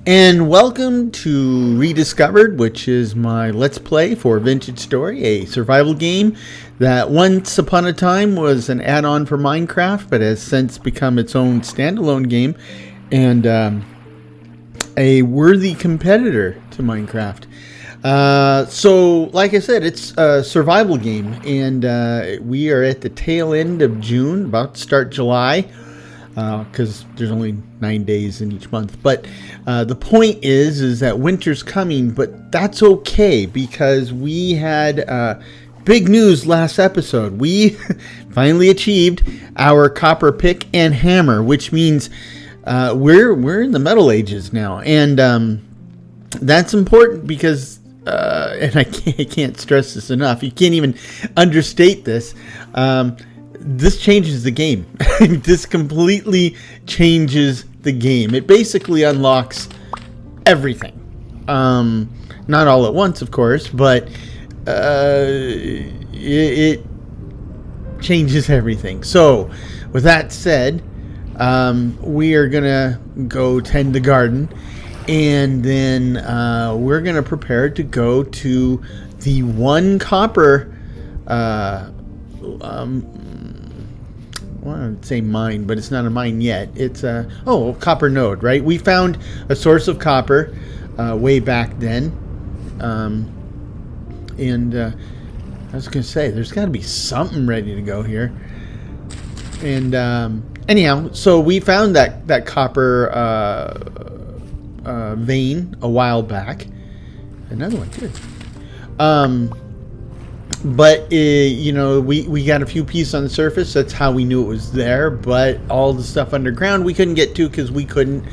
And welcome to Rediscovered, which is my Let's Play for Vintage Story, a survival game that once upon a time was an add-on for Minecraft, but has since become its own standalone game and a worthy competitor to Minecraft. So, like I said, it's a survival game, and we are at the tail end of June, about to start July. Because there's only 9 days in each month. But the point is that winter's coming, but that's okay because we had big news last episode. We finally achieved our copper pick and hammer, which means we're in the Metal Ages now, and that's important because and I can't stress this enough. You can't even understate this. This changes the game. This completely changes the game. It basically unlocks everything. Not all at once, of course, but it changes everything. So, with that said, we are going to go tend the garden, and then we're going to prepare to go to the one copper I want to say mine, but it's not a mine yet. It's a copper node, right? We found a source of copper way back then, and I was going to say there's got to be something ready to go here. And anyhow, so we found that copper vein a while back. Another one too. But, you know, we got a few pieces on the surface. That's how we knew it was there. But all the stuff underground we couldn't get to because we couldn't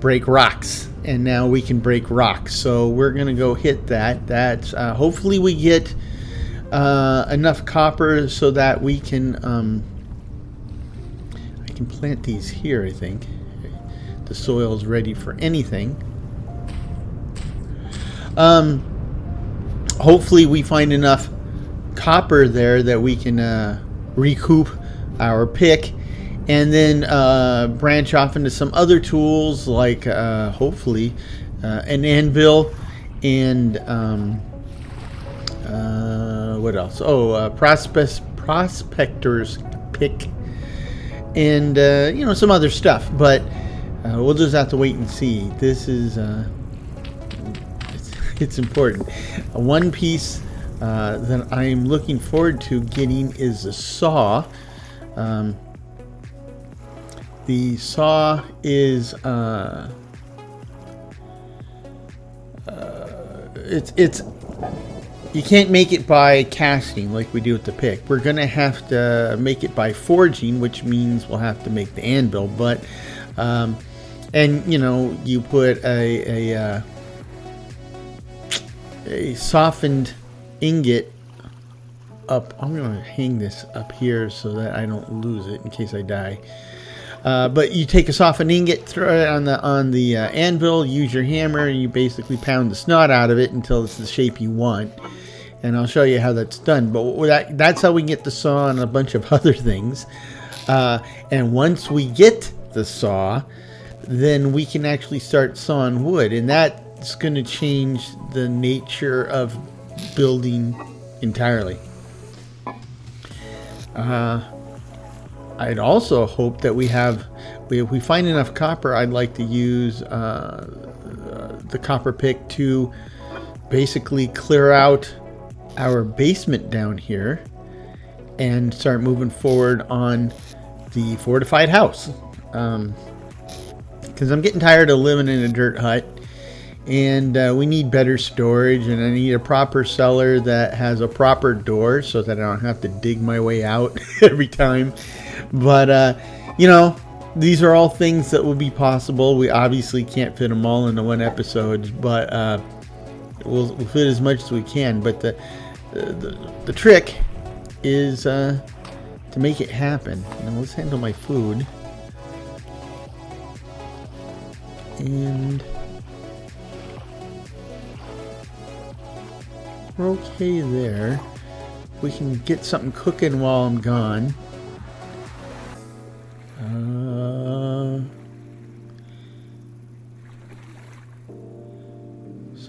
break rocks. And now we can break rocks. So we're going to go hit that. That's hopefully we get enough copper so that we can... I can plant these here, I think. The soil's ready for anything. Hopefully we find enough copper there that we can recoup our pick and then branch off into some other tools like hopefully an anvil and what else? Prospector's pick and you know, some other stuff, but we'll just have to wait and see. This is it's important. One piece that I'm looking forward to getting is a saw. The saw is it's you can't make it by casting like we do with the pick. We're gonna have to make it by forging, which means we'll have to make the anvil. But and you know, you put a softened ingot up. I'm going to hang this up here so that I don't lose it in case I die. But you take a softened ingot, throw it on the anvil, use your hammer, and you basically pound the snot out of it until it's the shape you want. And I'll show you how that's done. But that's how we get the saw and a bunch of other things. And once we get the saw, then we can actually start sawing wood. And that's going to change the nature of building entirely. I'd also hope that if we find enough copper, I'd like to use the copper pick to basically clear out our basement down here and start moving forward on the fortified house. Because I'm getting tired of living in a dirt hut. And we need better storage, and I need a proper cellar that has a proper door so that I don't have to dig my way out every time. But, you know, these are all things that will be possible. We obviously can't fit them all into one episode, but we'll fit as much as we can. But the trick is to make it happen. Now let's handle my food. And... we're okay there. We can get something cooking while I'm gone.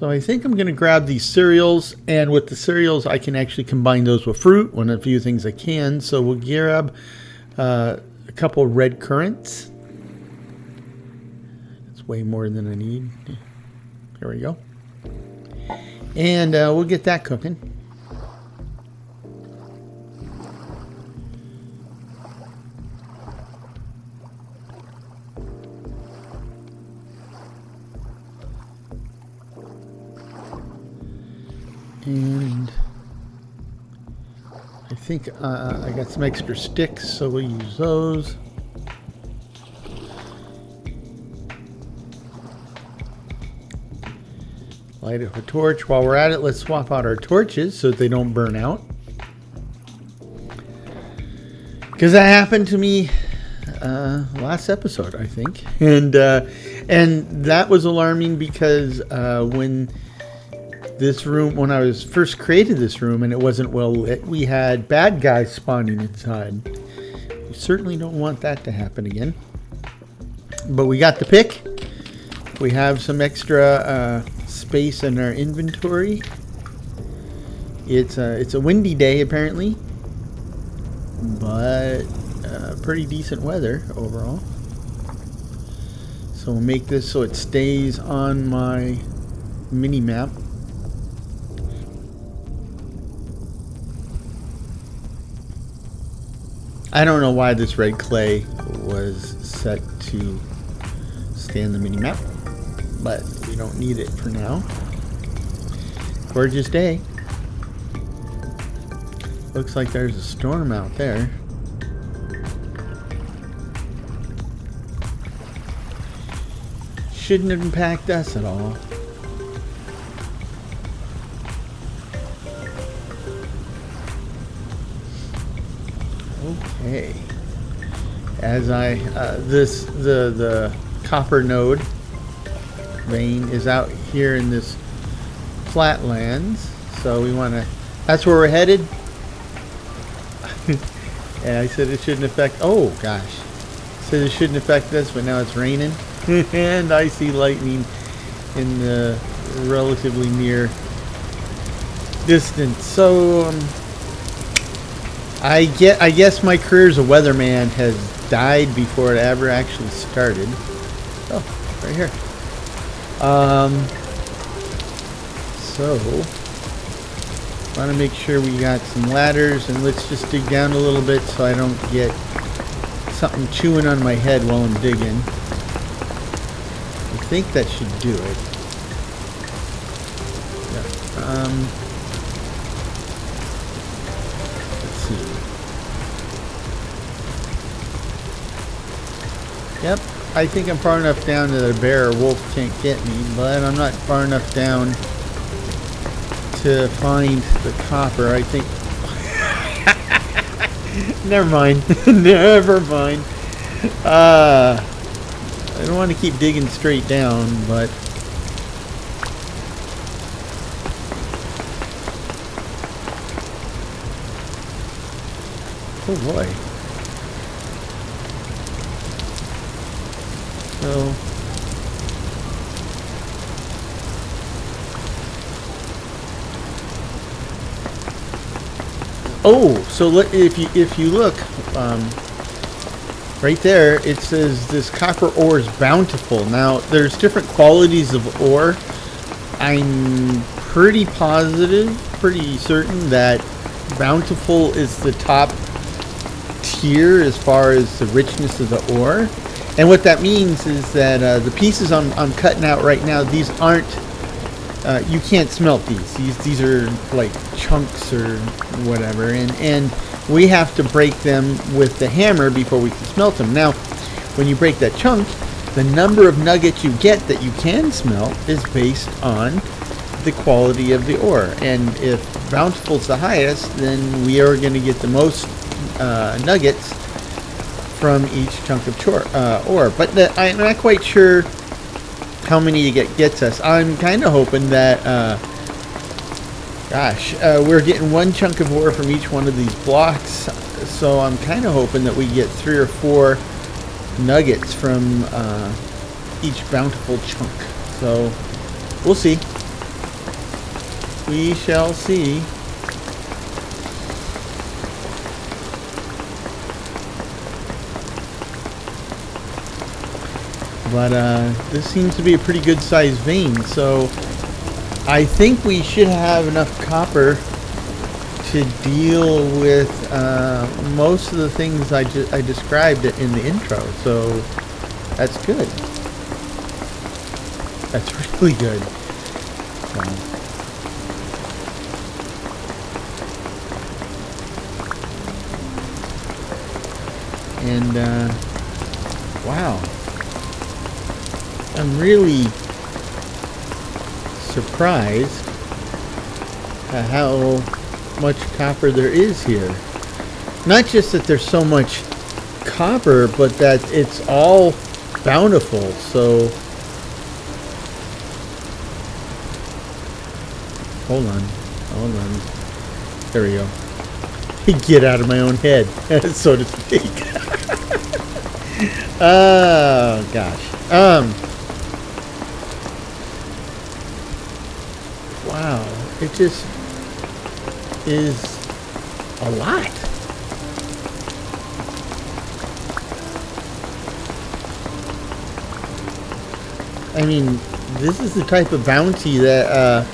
So I think I'm going to grab these cereals, and with the cereals I can actually combine those with fruit, one of the few things I can. So we'll grab a couple red currants. It's way more than I need. There we go. And we'll get that cooking. And I think I got some extra sticks, so we'll use those. Light up a torch. While we're at it, let's swap out our torches so that they don't burn out. Because that happened to me last episode, I think. And that was alarming because when I was first created this room and it wasn't well lit, we had bad guys spawning inside. We certainly don't want that to happen again. But we got the pick. We have some extra space in our inventory. It's a windy day apparently, but pretty decent weather overall. So we'll make this so it stays on my mini map. I don't know why this red clay was set to stay on the mini map, but we don't need it for now. Gorgeous day. Looks like there's a storm out there. Shouldn't impact us at all. Okay. As the copper node vein is out here in this flatlands, so we want to. That's where we're headed. And I said it shouldn't affect. Oh gosh, I said it shouldn't affect us, but now it's raining, and I see lightning in the relatively near distance. So. I guess my career as a weatherman has died before it ever actually started. Oh, right here. So want to make sure we got some ladders, and let's just dig down a little bit so I don't get something chewing on my head while I'm digging. I think that should do it. Yeah. Yep, I think I'm far enough down that a bear or wolf can't get me, but I'm not far enough down to find the copper. I think. Never mind. Never mind. I don't want to keep digging straight down, but. Oh boy. So if you look right there, it says this copper ore is bountiful. Now there's different qualities of ore. I'm pretty positive, pretty certain that bountiful is the top tier as far as the richness of the ore. And what that means is that the pieces I'm cutting out right now, these aren't, you can't smelt these. These are like chunks or whatever. And we have to break them with the hammer before we can smelt them. Now, when you break that chunk, the number of nuggets you get that you can smelt is based on the quality of the ore. And if bountiful is the highest, then we are going to get the most nuggets from each chunk of ore. But I'm not quite sure how many gets us. I'm kind of hoping that, we're getting one chunk of ore from each one of these blocks. So I'm kind of hoping that we get 3 or 4 nuggets from each bountiful chunk. So we'll see. We shall see. But this seems to be a pretty good sized vein, so I think we should have enough copper to deal with most of the things I described in the intro. So that's good. That's really good. And wow, I'm really surprised at how much copper there is here. Not just that there's so much copper, but that it's all bountiful. So hold on. There we go. Get out of my own head, so to speak. Oh gosh. Wow, it just is a lot. I mean, this is the type of bounty that,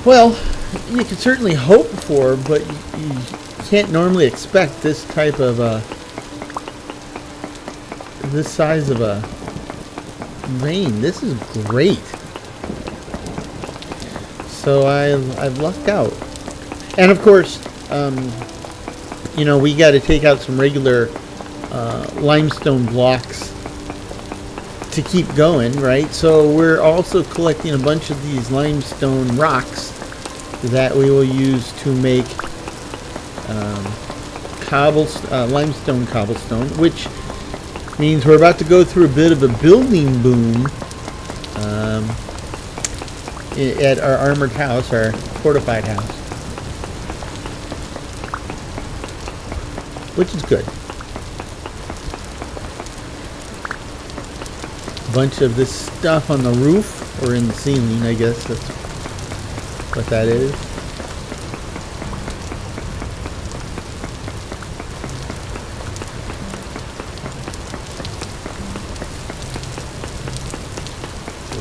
well, you can certainly hope for, but you can't normally expect this type of, this size of a vein. This is great. So I've lucked out. And of course, you know, we got to take out some regular limestone blocks to keep going, right? So we're also collecting a bunch of these limestone rocks that we will use to make limestone cobblestone, which means we're about to go through a bit of a building boom at our armored house, our fortified house, which is good. A bunch of this stuff on the roof, or in the ceiling, I guess that's what that is.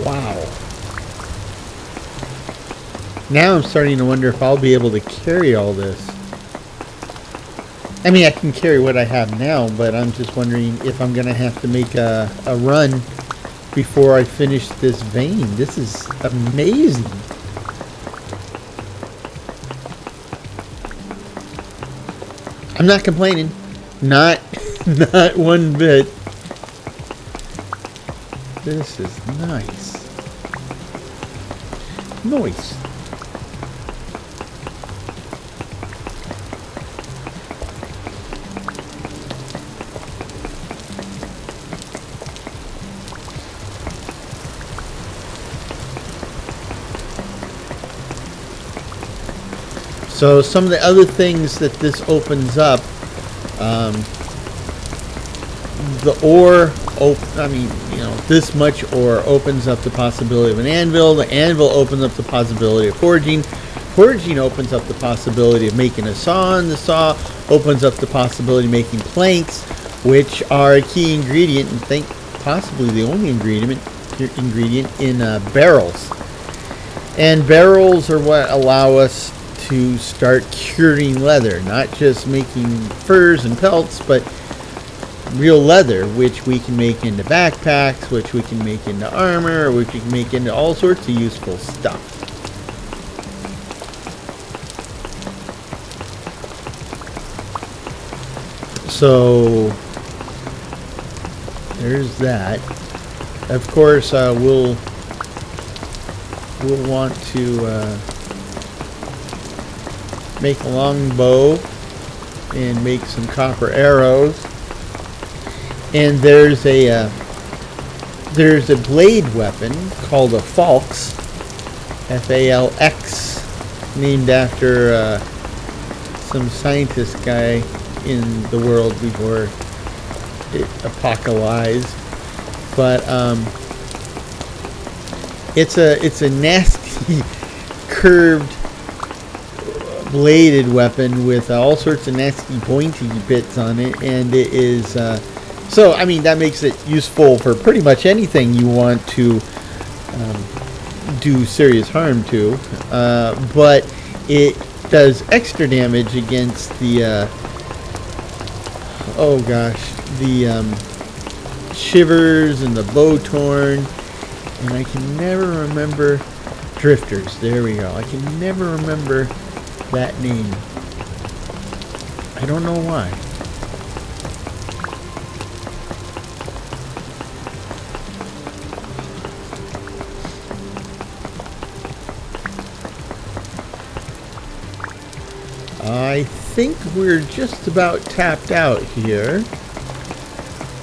Wow. Now I'm starting to wonder if I'll be able to carry all this. I mean, I can carry what I have now, but I'm just wondering if I'm going to have to make a run before I finish this vein. This is amazing. I'm not complaining. Not one bit. This is nice. Nice. So some of the other things that this opens up, the ore, this much ore opens up the possibility of an anvil. The anvil opens up the possibility of forging. Forging opens up the possibility of making a saw, and the saw opens up the possibility of making planks, which are a key ingredient, and think possibly the only ingredient in barrels. And barrels are what allow us to start curing leather, not just making furs and pelts, but real leather, which we can make into backpacks, which we can make into armor, which we can make into all sorts of useful stuff. So there's that. Of course, we'll want to make a long bow and make some copper arrows. And there's a blade weapon called a falx, F-A-L-X, named after some scientist guy in the world before it apocalypsed. But it's a nasty curved bladed weapon with all sorts of nasty pointy bits on it, and it is so I mean that makes it useful for pretty much anything you want to do serious harm to, but it does extra damage against the oh gosh, the shivers and the bow torn, and I can never remember drifters. There we go. I can never remember that name. I don't know why. I think we're just about tapped out here,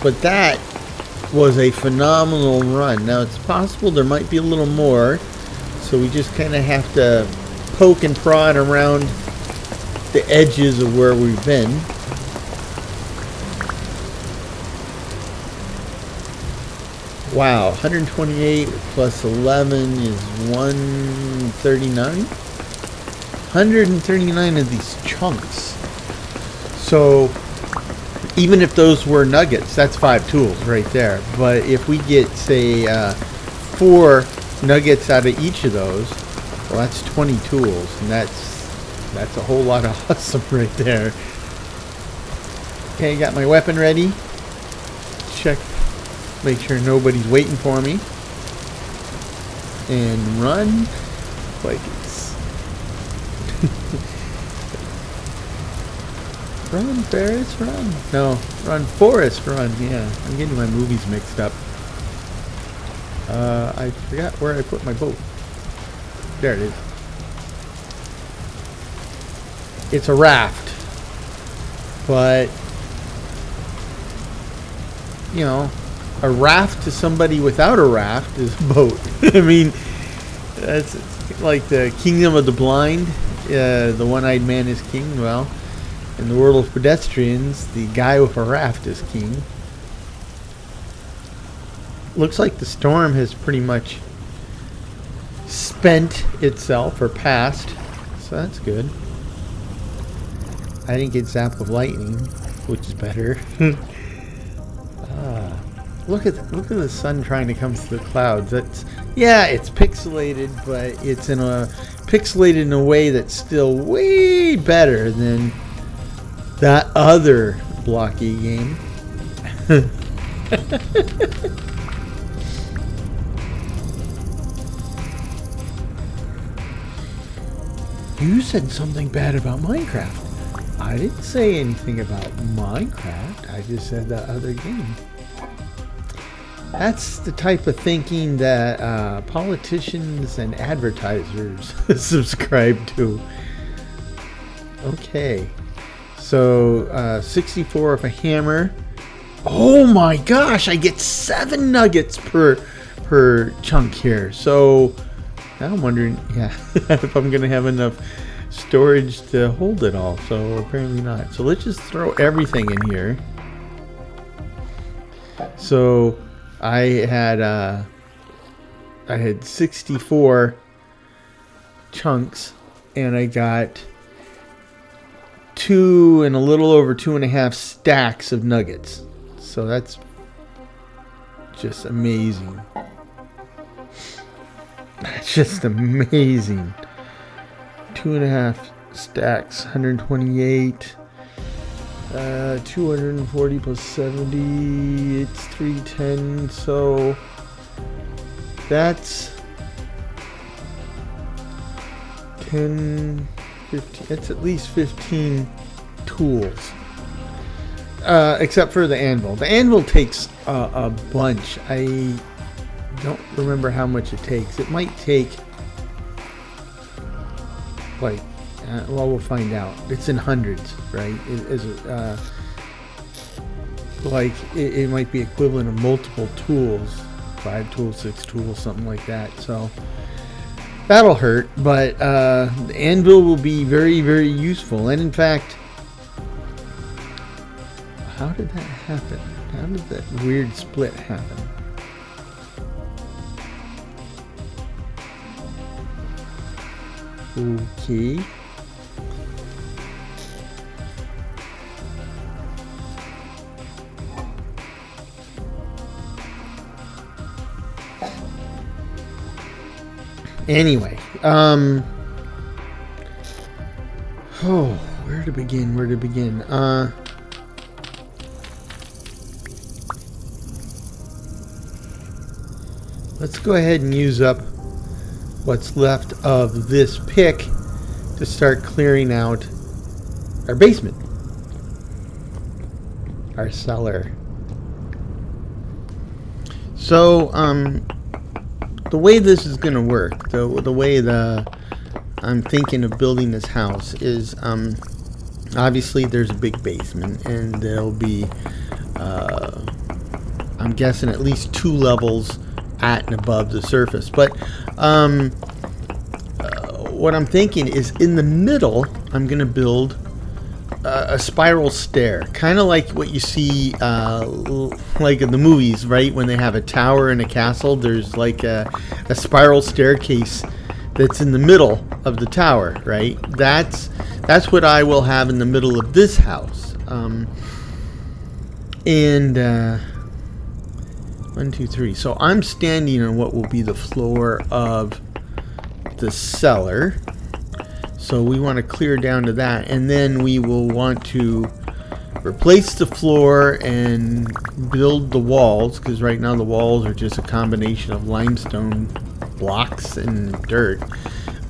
but that was a phenomenal run. Now it's possible there might be a little more, so we just kind of have to poke and prod around the edges of where we've been. Wow, 128 plus 11 is 139. 139 of these chunks. So even if those were nuggets, that's 5 tools right there. But if we get, say, 4 nuggets out of each of those, well, that's 20 tools, and that's a whole lot of awesome right there. Okay, got my weapon ready. Check, make sure nobody's waiting for me, and run like it's run, Ferris, run. No, run, Forrest, run. Yeah, I'm getting my movies mixed up. I forgot where I put my boat. There it is. It's a raft, but you know, a raft to somebody without a raft is a boat. I mean, that's like the Kingdom of the Blind. The one-eyed man is king. Well, in the world of pedestrians, the guy with a raft is king. Looks like the storm has pretty much spent itself, or passed, so that's good. I didn't get zapped with lightning, which is better. Look at the sun trying to come through the clouds. That's, yeah, it's pixelated, but it's pixelated in a way that's still way better than that other blocky game. You said something bad about Minecraft. I didn't say anything about Minecraft. I just said that other game. That's the type of thinking that politicians and advertisers subscribe to. Okay. So, 64 of a hammer. Oh my gosh, I get 7 nuggets per chunk here. So, now I'm wondering, yeah, if I'm going to have enough storage to hold it all. So apparently not. So let's just throw everything in here. So I had 64 chunks, and I got 2 and a little over 2.5 stacks of nuggets. So that's just amazing. That's just amazing. 2.5 stacks, 128, 240 plus 70, it's 310, so that's 10, 15, that's at least 15 tools. Except for the anvil. The anvil takes a bunch. I don't remember how much it takes. It might take like well, we'll find out. It's in hundreds, right? It might be equivalent of multiple tools, 5 tools, 6 tools, something like that. So that'll hurt, but the anvil will be very, very useful. And in fact, how did that happen? How did that weird split happen? Okay. Anyway, oh, where to begin? Let's go ahead and use up what's left of this pick to start clearing out our basement, our cellar. So, the way this is going to work, the way I'm thinking of building this house is, obviously there's a big basement, and there'll be, I'm guessing at least 2 levels at and above the surface. But what I'm thinking is in the middle, I'm going to build a spiral stair, kind of like what you see like in the movies, right? When they have a tower and a castle, there's like a spiral staircase that's in the middle of the tower, right? That's what I will have in the middle of this house. And 1, 2, 3. So I'm standing on what will be the floor of the cellar. So we want to clear down to that, and then we will want to replace the floor and build the walls, because right now the walls are just a combination of limestone blocks and dirt.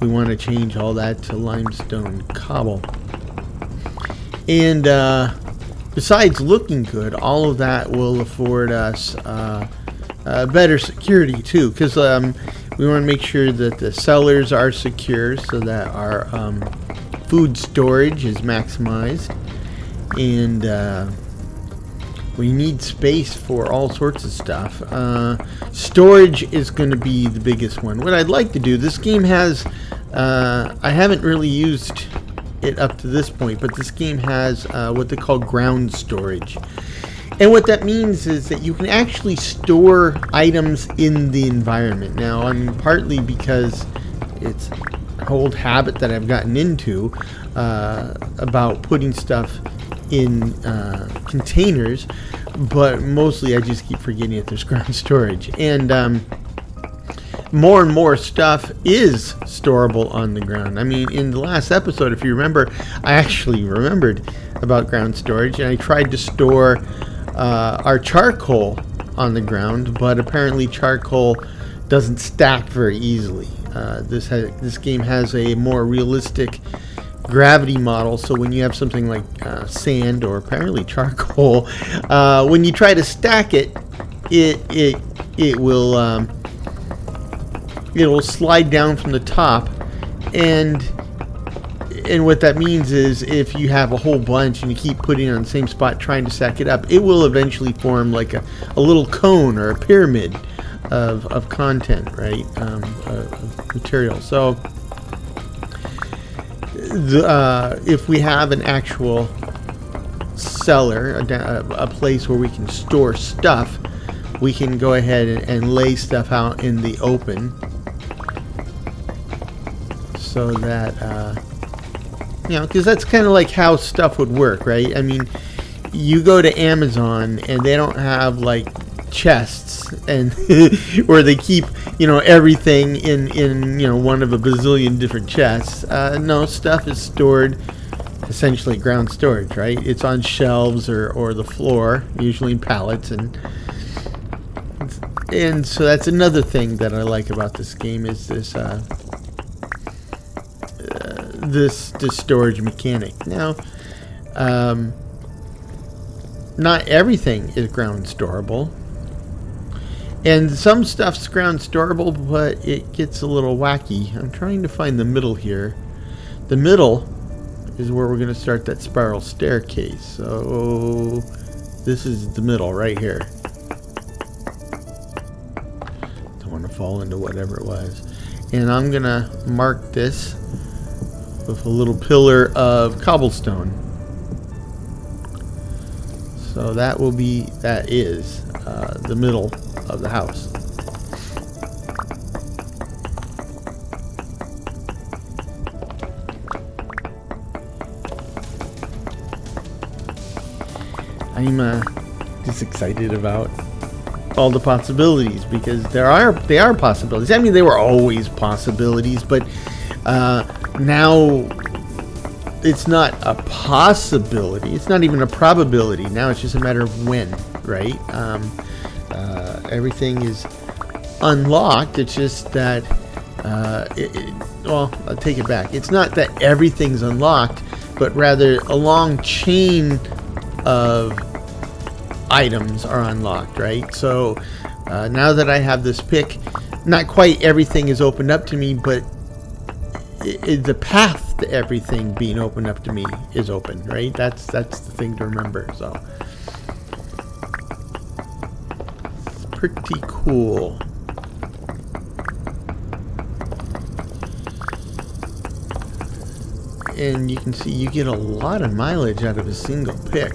We want to change all that to limestone cobble. And besides looking good, all of that will afford us better security too, because we want to make sure that the cellars are secure so that our food storage is maximized, and we need space for all sorts of stuff. Storage is going to be the biggest one. What I'd like to do, this game has, I haven't really used it up to this point, but this game has what they call ground storage. And what that means is that you can actually store items in the environment. Now, I mean, partly because it's an old habit that I've gotten into about putting stuff in containers, but mostly I just keep forgetting that there's ground storage. And more and more stuff is storable on the ground. I mean, in the last episode, if you remember, I actually remembered about ground storage, and I tried to store our charcoal on the ground, but apparently charcoal doesn't stack very easily. This game has a more realistic gravity model, so when you have something like sand or apparently charcoal, when you try to stack it, it will slide down from the top, and what that means is if you have a whole bunch and you keep putting it on the same spot trying to stack it up, it will eventually form like a little cone or a pyramid of content, right? Of material. So if we have an actual cellar, a place where we can store stuff, we can go ahead and lay stuff out in the open so that because that's kind of like how stuff would work, right? I mean, you go to Amazon and they don't have like chests and where they keep everything in one of a bazillion different chests. No, stuff is stored essentially ground storage, right? It's on shelves or the floor, usually in pallets, and so that's another thing that I like about this game is this storage mechanic. Now, not everything is ground storable, and some stuff's ground storable, but it gets a little wacky. I'm trying to find the middle here. The middle is where we're going to start that spiral staircase. So this is the middle right here. Don't want to fall into whatever it was, and I'm going to mark this with a little pillar of cobblestone. So that is the middle of the house. I'm just excited about all the possibilities, because they are possibilities. I mean, they were always possibilities, but now it's not a possibility. It's not even a probability. Now it's just a matter of when, right? Everything is unlocked. It's just that, well, I'll take it back. It's not that everything's unlocked, but rather a long chain of items are unlocked, right? So now that I have this pick, not quite everything is opened up to me, but the path to everything being opened up to me is open, right? That's the thing to remember. So it's pretty cool. And you can see you get a lot of mileage out of a single pick.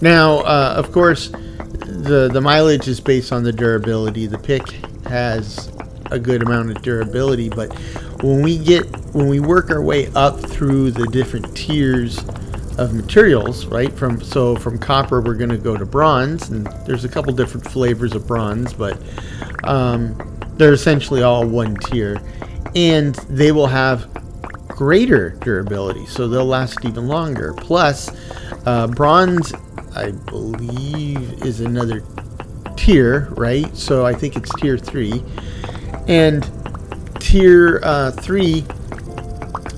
Now, of course, the mileage is based on the durability. The pick has a good amount of durability, but when we work our way up through the different tiers of materials, right? From copper, we're going to go to bronze, and there's a couple different flavors of bronze, but they're essentially all one tier, and they will have greater durability, so they'll last even longer. Plus, bronze, I believe, is another tier, right? So I think it's tier 3. And tier 3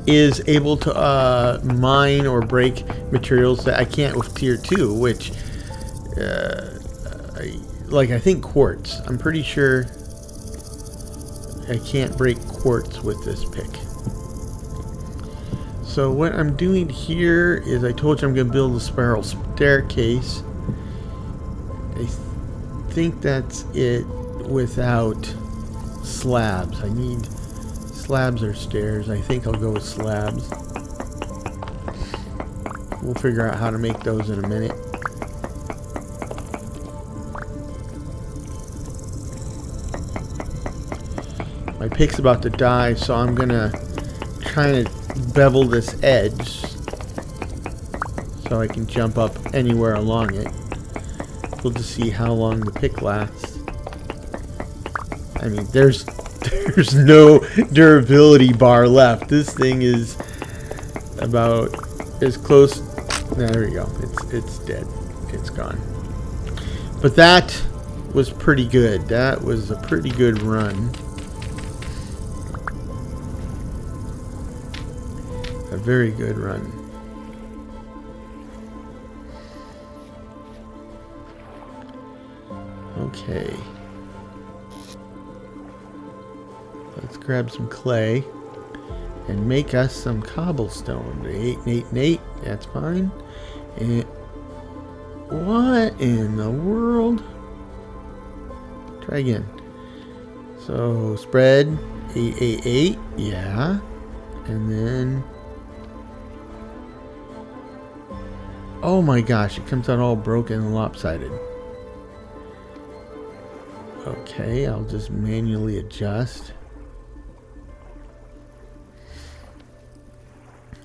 is able to mine or break materials that I can't with tier 2, which, I think quartz. I'm pretty sure I can't break quartz with this pick. So what I'm doing here is, I told you I'm going to build a spiral staircase. I think that's it without slabs. I need slabs or stairs. I think I'll go with slabs. We'll figure out how to make those in a minute. My pick's about to die, so I'm gonna try to bevel this edge so I can jump up anywhere along it. We'll just see how long the pick lasts. I mean, there's no durability bar left. This thing is about as close. There we go. It's dead. It's gone. But that was pretty good. That was a pretty good run. A very good run. Okay. Let's grab some clay and make us some cobblestone. 8 and 8 and 8. That's fine. And what in the world? Try again. So spread 8 8 8. Yeah. And then, oh my gosh, it comes out all broken and lopsided. Okay, I'll just manually adjust.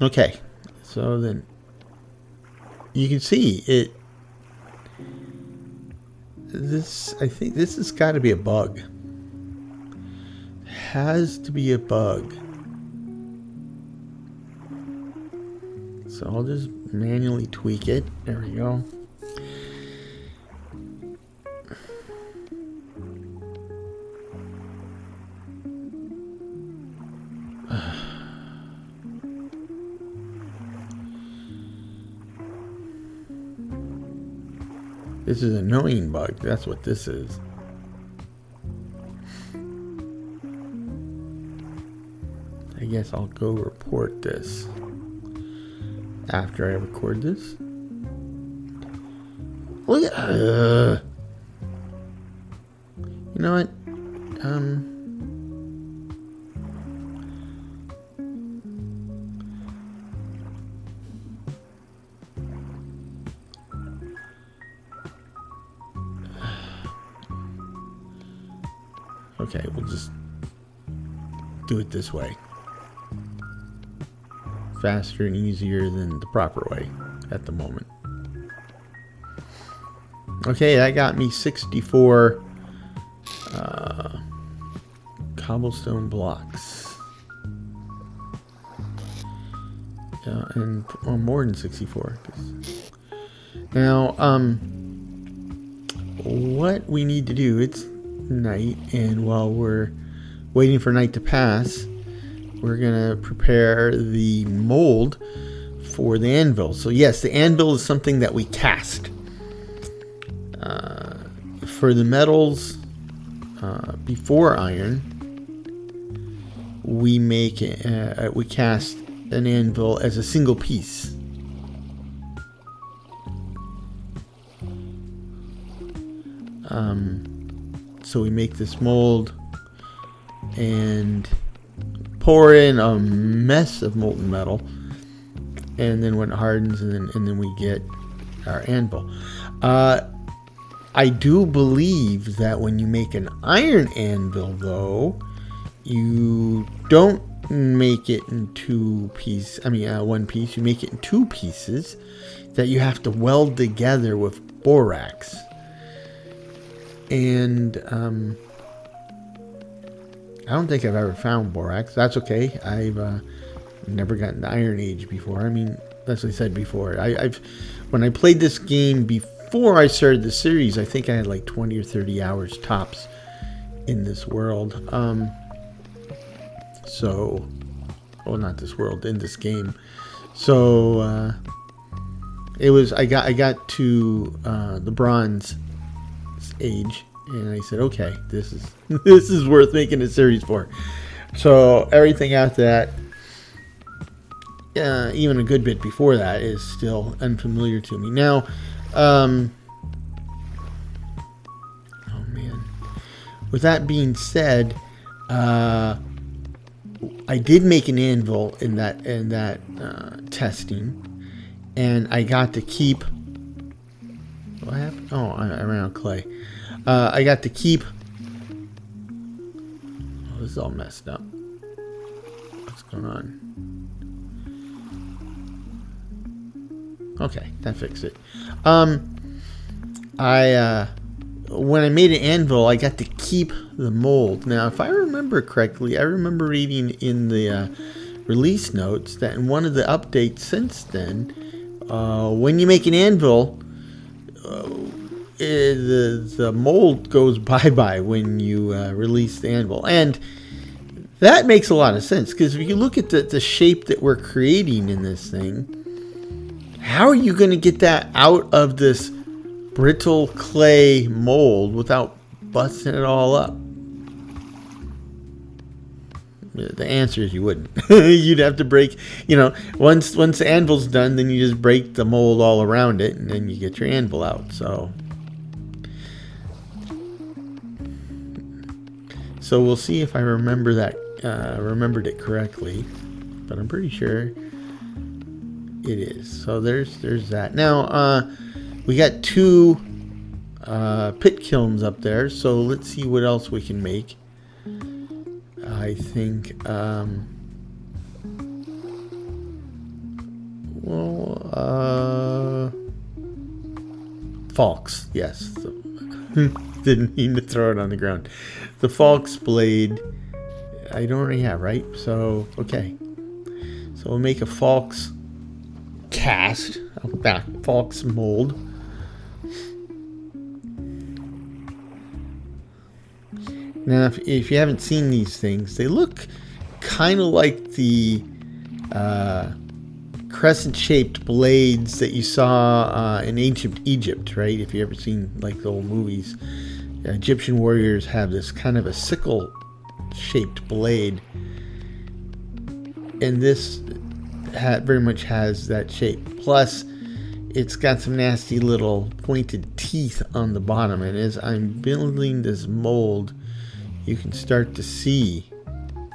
Okay, so then you can see it. I think this has got to be a bug. Has to be a bug. So I'll just manually tweak it. There we go. This is an annoying bug. That's what this is. I guess I'll go report this after I record this. Look at you know what? Okay, we'll just do it this way. faster and easier than the proper way at the moment. Okay, that got me 64 cobblestone blocks. And more than 64. Now, what we need to do, it's night, and while we're waiting for night to pass, we're gonna prepare the mold for the anvil. So yes, the anvil is something that we cast. For the metals, before iron, we make we cast an anvil as a single piece. So we make this mold and pour in a mess of molten metal, and then when it hardens, and then we get our anvil. I do believe that when you make an iron anvil, though, you don't make it in one piece. You make it in two pieces that you have to weld together with borax. And I don't think I've ever found borax. That's okay. I've never gotten the Iron Age before. I mean, that's what I said before. When I played this game before I started the series, I think I had like 20 or 30 hours tops in this world. Not this world, in this game. So it was. I got to the Bronze Age, and I said, okay, this is worth making a series for. So everything after that, even a good bit before that, is still unfamiliar to me. Now, oh man. With that being said, I did make an anvil in that testing, and I got to keep. What happened? Oh, I ran out of clay. I got to keep. Oh, this is all messed up. What's going on? Okay, that fixed it. When I made an anvil, I got to keep the mold. Now, if I remember correctly, I remember reading in the release notes that in one of the updates since then, when you make an anvil, the mold goes bye-bye when you release the anvil. And that makes a lot of sense, because if you look at the shape that we're creating in this thing, how are you going to get that out of this brittle clay mold without busting it all up? The answer is you wouldn't. You'd have to break, once the anvil's done, then you just break the mold all around it, and then you get your anvil out. So we'll see if I remember that, remembered it correctly, but I'm pretty sure it is. So there's that. Now, we got 2 pit kilns up there, so let's see what else we can make. I think, Falks, yes. Didn't mean to throw it on the ground. The Falks blade, I don't already have, right? So, okay. So we'll make a Falks cast, Falks mold. Now, if you haven't seen these things, they look kind of like the crescent-shaped blades that you saw in ancient Egypt, right? If you've ever seen like the old movies, Egyptian warriors have this kind of a sickle-shaped blade, and this very much has that shape. Plus, it's got some nasty little pointed teeth on the bottom, and as I'm building this mold, you can start to see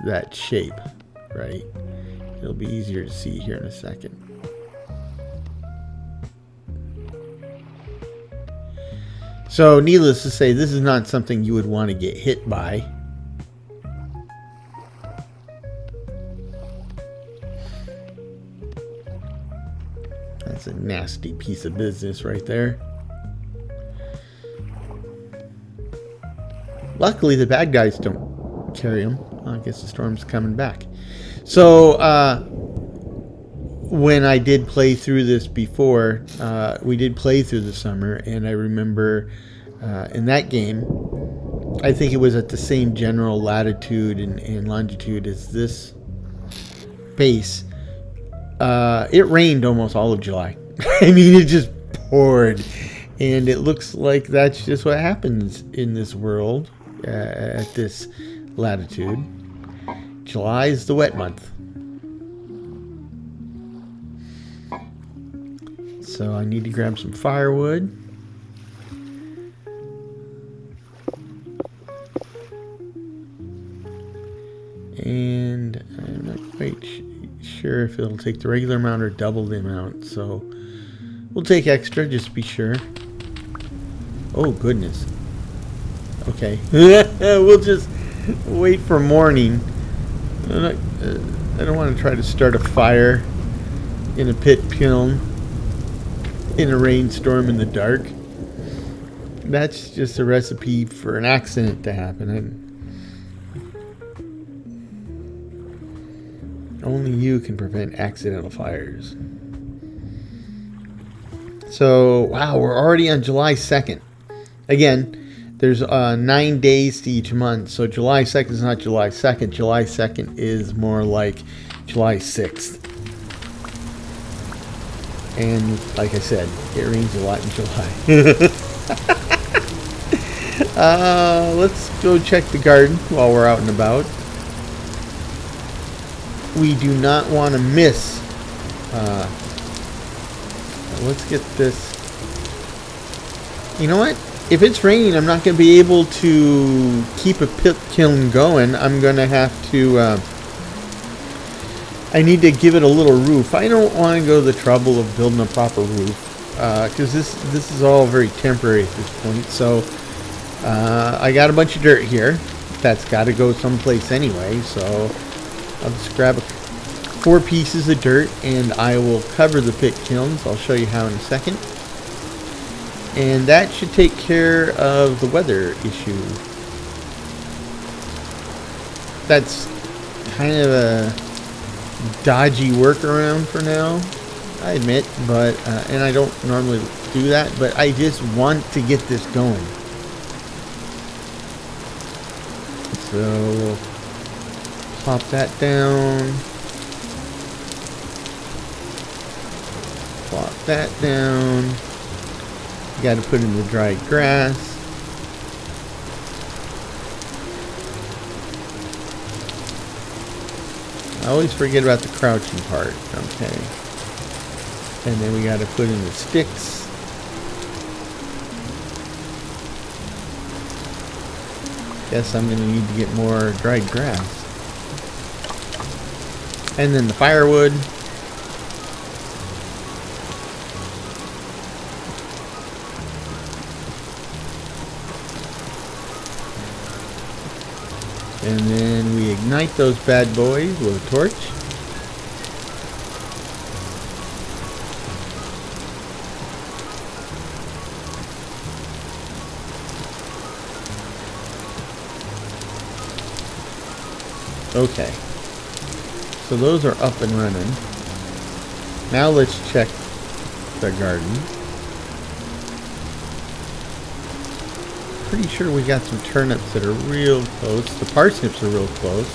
that shape, right? It'll be easier to see here in a second. So, needless to say, this is not something you would want to get hit by. That's a nasty piece of business right there. Luckily, the bad guys don't carry them. I guess the storm's coming back. So, when I did play through this before, we did play through the summer, and I remember in that game, I think it was at the same general latitude and longitude as this base. It rained almost all of July. I mean, it just poured. And it looks like that's just what happens in this world at this latitude. July is the wet month. So I need to grab some firewood. And I'm not quite sure if it'll take the regular amount or double the amount. So we'll take extra just to be sure. Oh, goodness. Okay. We'll just wait for morning. I don't want to try to start a fire in a pit kiln in a rainstorm in the dark. That's just a recipe for an accident to happen. Only you can prevent accidental fires. So, wow, we're already on July 2nd. Again, there's 9 days to each month. So July 2nd is not July 2nd. July 2nd is more like July 6th. And like I said, it rains a lot in July. Let's go check the garden while we're out and about. We do not want to miss. Let's get this. You know what? If it's raining, I'm not going to be able to keep a pit kiln going. I'm going to have to. I need to give it a little roof. I don't want to go to the trouble of building a proper roof because this is all very temporary at this point. So I got a bunch of dirt here. That's got to go someplace anyway. So I'll just grab 4 pieces of dirt and I will cover the pit kilns. I'll show you how in a second. And that should take care of the weather issue. That's kind of a dodgy workaround for now, I admit, but and I don't normally do that, but I just want to get this going. So we'll pop that down. Plop that down. You got to put in the dried grass. I always forget about the crouching part. Okay. And then we got to put in the sticks. Guess I'm going to need to get more dried grass. And then the firewood. And then we ignite those bad boys with a torch. Okay. So those are up and running. Now let's check the garden. Pretty sure we got some turnips that are real close. The parsnips are real close.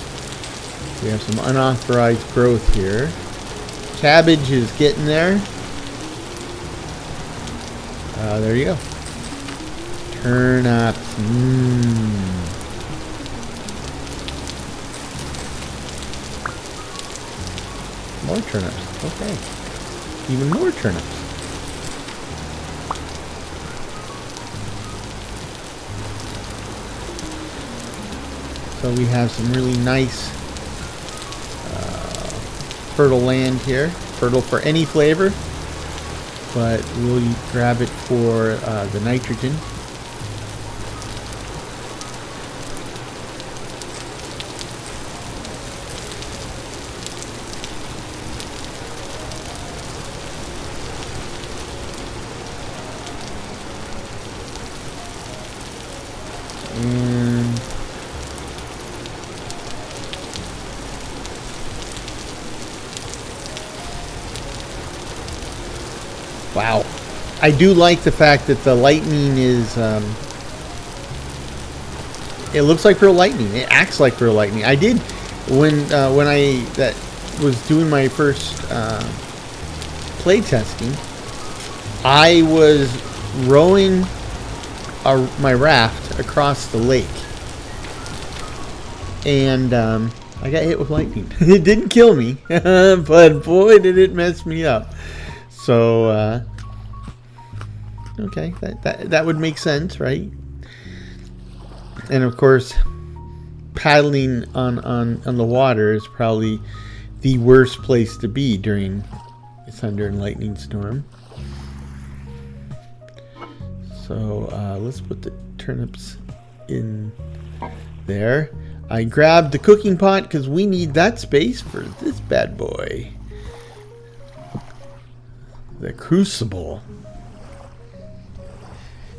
We have some unauthorized growth here. Cabbage is getting there. There you go. Turnips. More turnips. Okay. Even more turnips. So we have some really nice fertile land here. Fertile for any flavor, but we'll grab it for the nitrogen. Wow. I do like the fact that the lightning is, it looks like real lightning. It acts like real lightning. I did, when I was doing my first play testing, I was rowing my raft across the lake. And I got hit with lightning. It didn't kill me, but boy, did it mess me up. So, okay, that would make sense, right? And of course, paddling on the water is probably the worst place to be during a thunder and lightning storm. So let's put the turnips in there. I grabbed the cooking pot because we need that space for this bad boy. The crucible.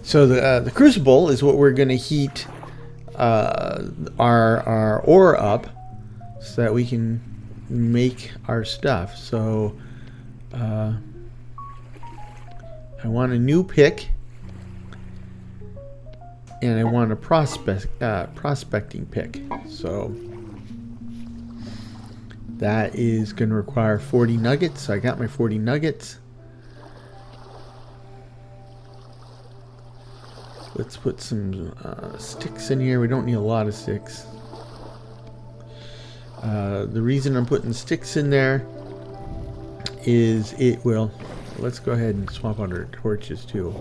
So the crucible is what we're going to heat our ore up so that we can make our stuff. So I want a new pick. And I want a prospecting pick. So that is going to require 40 nuggets. So I got my 40 nuggets. Let's put some sticks in here. We don't need a lot of sticks. The reason I'm putting sticks in there is it will... Let's go ahead and swap out our torches too,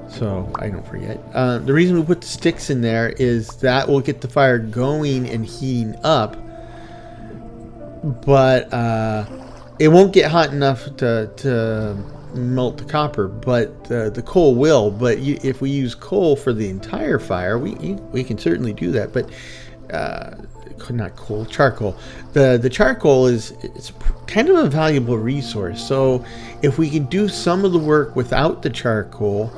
so I don't forget. The reason we put the sticks in there is that will get the fire going and heating up, but it won't get hot enough to melt the copper, but the coal will. But if we use coal for the entire fire, we can certainly do that, but not coal, charcoal. The charcoal it's kind of a valuable resource. So if we can do some of the work without the charcoal,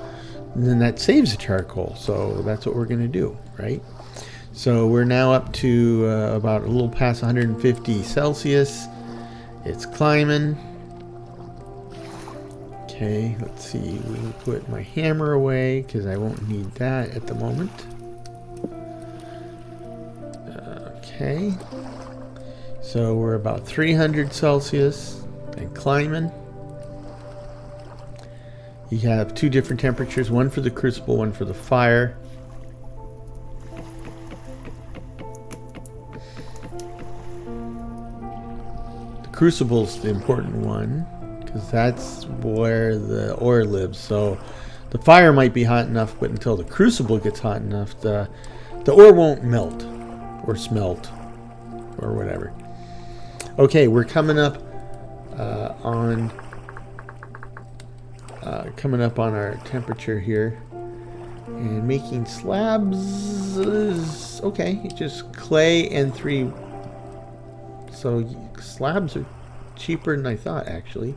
then that saves the charcoal. So that's what we're going to do, right? So we're now up to about a little past 150 Celsius. It's climbing. Okay, let's see. We'll put my hammer away because I won't need that at the moment. Okay, so we're about 300 Celsius and climbing. You have two different temperatures, one for the crucible, one for the fire. The crucible's the important one because that's where the ore lives. So the fire might be hot enough, but until the crucible gets hot enough, the ore won't melt or smelt or whatever. Okay, we're coming up on our temperature here, and making slabs is okay. Just clay and 3. So slabs are cheaper than I thought. Actually,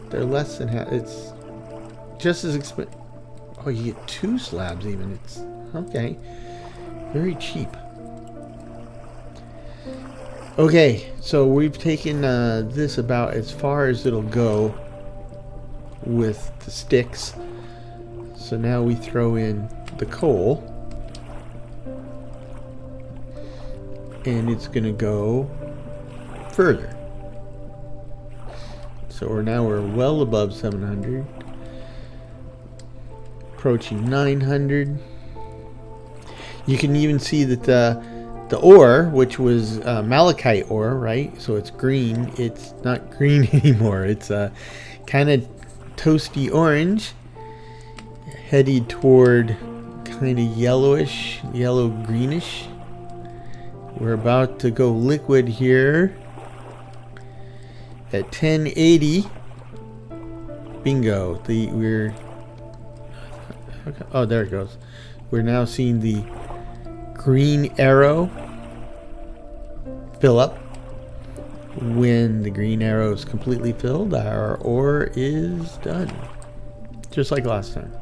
they're less than half. It's just as expensive. Oh, you get 2 slabs even. It's okay. Very cheap. Okay, so we've taken this about as far as it'll go with the sticks. So now we throw in the coal, and it's going to go further. So we're well above 700, approaching 900. You can even see that the ore, which was malachite ore, right? So it's green. It's not green anymore. It's kind of toasty orange, headed toward kind of yellowish, yellow-greenish. We're about to go liquid here at 1080. Bingo. Oh, there it goes. We're now seeing the green arrow fill up. When the green arrow is completely filled, our ore is done. Just like last time.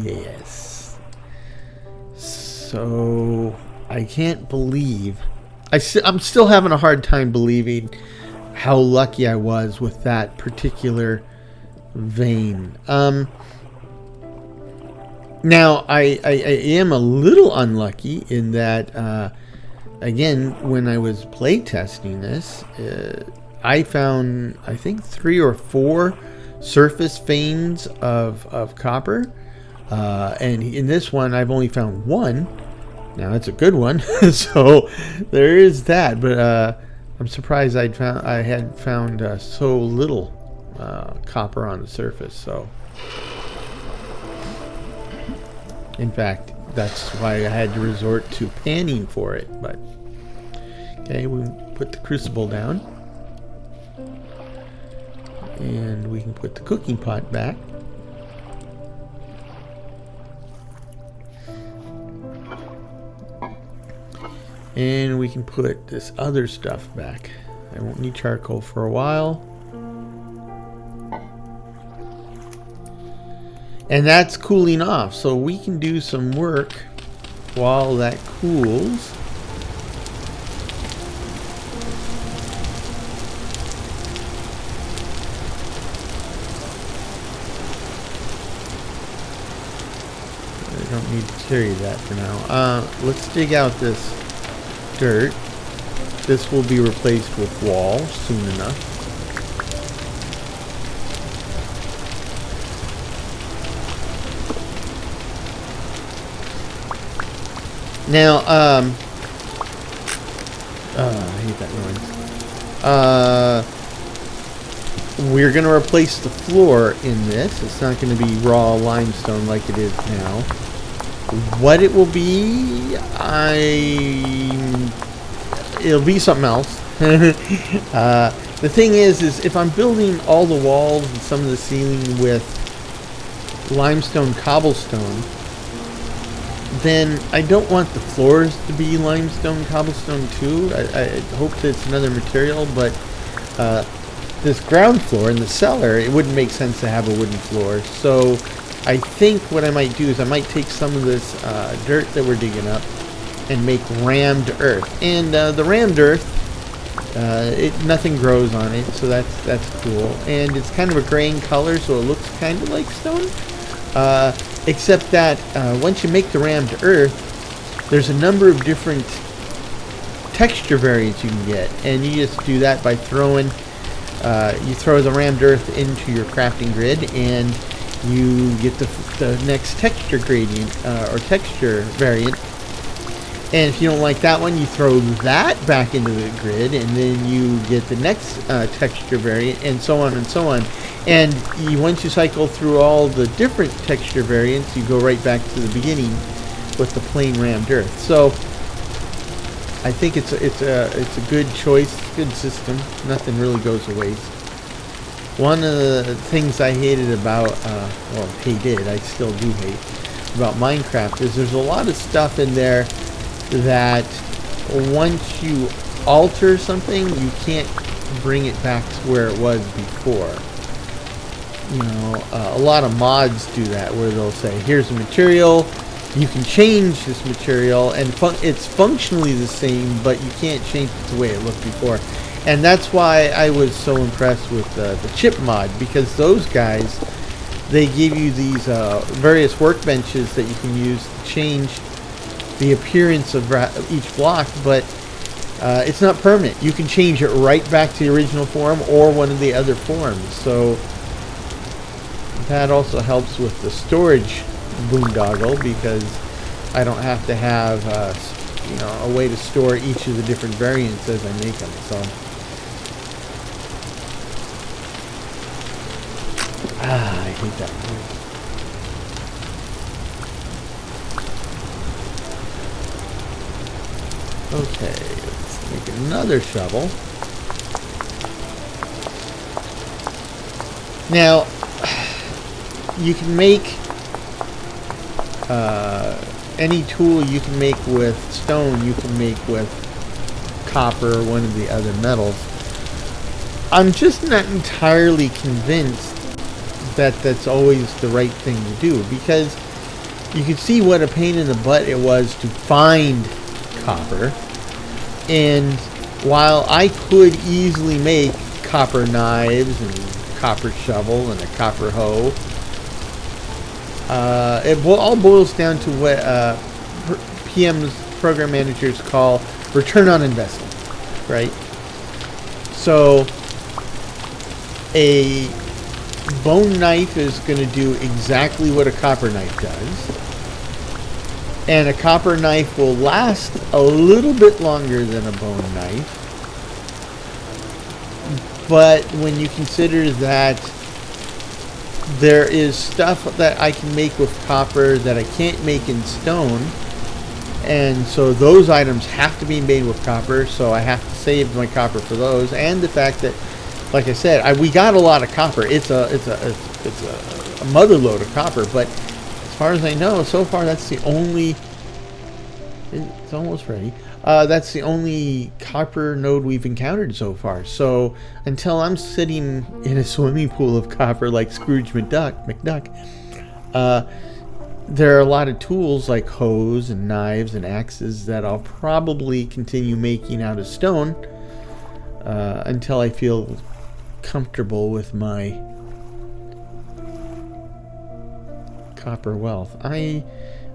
Yes. So I can't believe I'm still having a hard time believing how lucky I was with that particular vein. Now I am a little unlucky in that again, when I was play testing this, I found, I think, 3 or 4 surface veins of copper, and in this one I've only found 1. Now that's a good one, so there is that. But I'm surprised I had found so little copper on the surface. So, in fact, that's why I had to resort to panning for it. But okay, we put the crucible down, and we can put the cooking pot back. And we can put this other stuff back. I won't need charcoal for a while. And that's cooling off, so we can do some work while that cools. I don't need to carry that for now. Let's dig out this dirt. This will be replaced with wall soon enough. Now, I hate that noise. We're going to replace the floor in this. It's not going to be raw limestone like it is now. What it will be, it'll be something else. The thing is if I'm building all the walls and some of the ceiling with limestone cobblestone, then I don't want the floors to be limestone cobblestone too. I hope that it's another material, but this ground floor in the cellar, it wouldn't make sense to have a wooden floor. So I think what I might do is I might take some of this dirt that we're digging up and make rammed earth. And the rammed earth, nothing grows on it, so that's cool. And it's kind of a graying color, so it looks kind of like stone. Except that once you make the rammed earth, there's a number of different texture variants you can get. And you just do that by throwing, you throw the rammed earth into your crafting grid, and you get the next texture gradient or texture variant. And if you don't like that one, you throw that back into the grid, and then you get the next texture variant, and so on and so on. And once you cycle through all the different texture variants, you go right back to the beginning with the plain rammed earth. So I think it's a good choice, good system. Nothing really goes to waste. One of the things I hated about, I still do hate about Minecraft is there's a lot of stuff in there that once you alter something, you can't bring it back to where it was before. You know, a lot of mods do that, where they'll say, here's a material, you can change this material, and it's functionally the same, but you can't change it the way it looked before. And that's why I was so impressed with the chip mod, because those guys, they give you these various workbenches that you can use to change the appearance of each block, but it's not permanent. You can change it right back to the original form or one of the other forms. So that also helps with the storage boondoggle, because I don't have to have a way to store each of the different variants as I make them. So I hate that noise. Okay, let's make another shovel. Now, you can make any tool you can make with stone, you can make with copper or one of the other metals. I'm just not entirely convinced that that's always the right thing to do, because you can see what a pain in the butt it was to find copper. And while I could easily make copper knives and copper shovel and a copper hoe, it all boils down to what PMs, program managers, call return on investment, right? So a bone knife is going to do exactly what a copper knife does. And a copper knife will last a little bit longer than a bone knife. But when you consider that there is stuff that I can make with copper that I can't make in stone, and so those items have to be made with copper, so I have to save my copper for those, and the fact that, like I said, we got a lot of copper. It's a mother load of copper, but as far as I know, so far that's the only. It's almost ready. That's the only copper node we've encountered so far. So until I'm sitting in a swimming pool of copper like Scrooge McDuck, there are a lot of tools like hoes and knives and axes that I'll probably continue making out of stone until I feel comfortable with my copper wealth.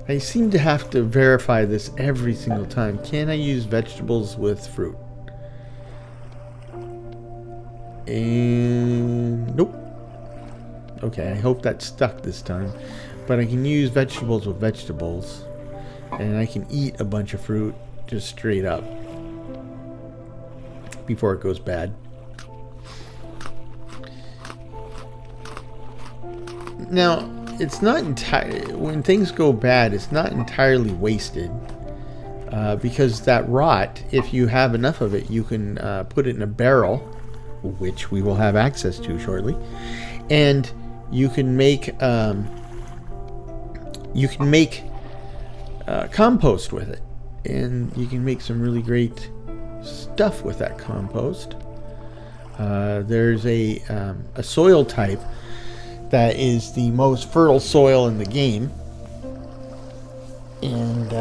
I seem to have to verify this every single time. Can I use vegetables with fruit? And nope. Okay, I hope that stuck this time. But I can use vegetables with vegetables. And I can eat a bunch of fruit just straight up before it goes bad. Now, it's not when things go bad, it's not entirely wasted, because that rot, if you have enough of it, you can put it in a barrel, which we will have access to shortly, and you can make compost with it, and you can make some really great stuff with that compost. There's a soil type that is the most fertile soil in the game, and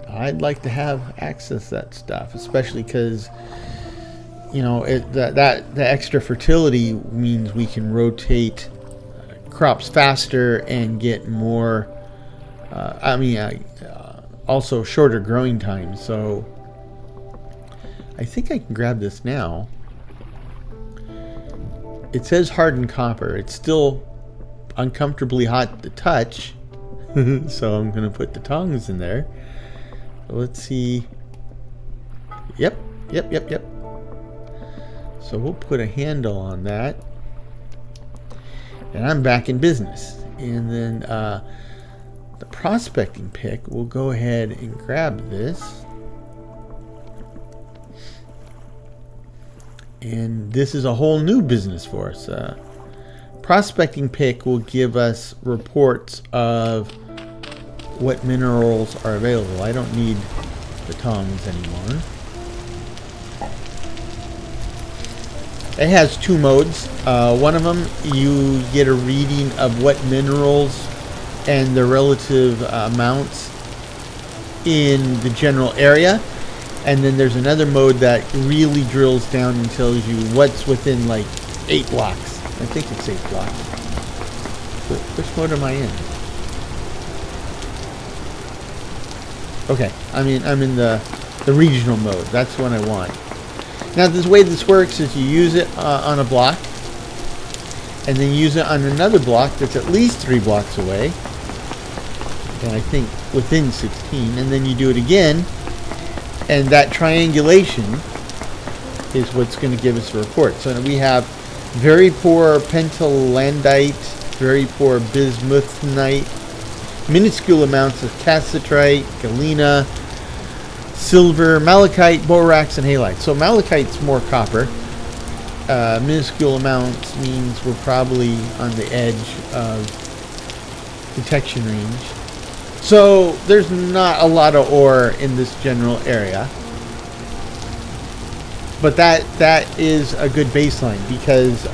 I'd like to have access to that stuff, especially because, you know, the extra fertility means we can rotate crops faster and get more. Also shorter growing time. So I think I can grab this now. It says hardened copper. It's still uncomfortably hot to touch. So I'm going to put the tongs in there. Let's see. Yep. So we'll put a handle on that. And I'm back in business. And then the prospecting pick, we'll go ahead and grab this. And this is a whole new business for us. Prospecting pick will give us reports of what minerals are available. I don't need the tongs anymore. It has two modes. One of them, you get a reading of what minerals and the relative amounts in the general area. And then there's another mode that really drills down and tells you what's within like 8 blocks. I think it's 8 blocks. Which mode am I in? Okay, I'm in the regional mode. That's what I want. Now the way this works is you use it on a block, and then use it on another block that's at least 3 blocks away, and I think within 16, and then you do it again. And that triangulation is what's going to give us a report. So we have very poor pentallandite, very poor bismuthnite, minuscule amounts of cassiterite, galena, silver, malachite, borax, and halite. So malachite's more copper. Minuscule amounts means we're probably on the edge of detection range. So there's not a lot of ore in this general area, but that is a good baseline, because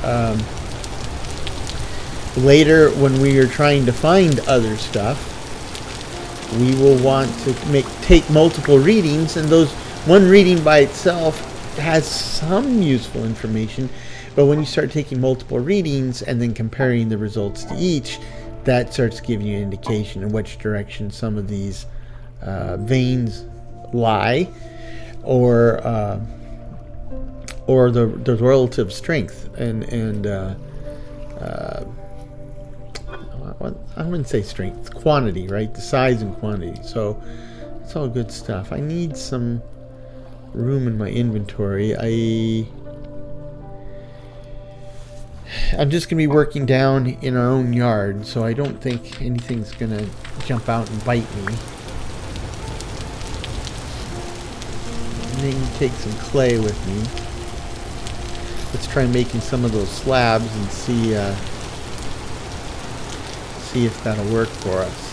Later, when we are trying to find other stuff, we will want to take multiple readings, and those one reading by itself has some useful information, but when you start taking multiple readings and then comparing the results to each, that starts giving you an indication in which direction some of these veins lie, or the relative strength and I wouldn't say strength, quantity, right? The size and quantity. So it's all good stuff. I need some room in my inventory. I'm just gonna be working down in our own yard, so I don't think anything's gonna jump out and bite me. Maybe take some clay with me. Let's try making some of those slabs and see if that'll work for us.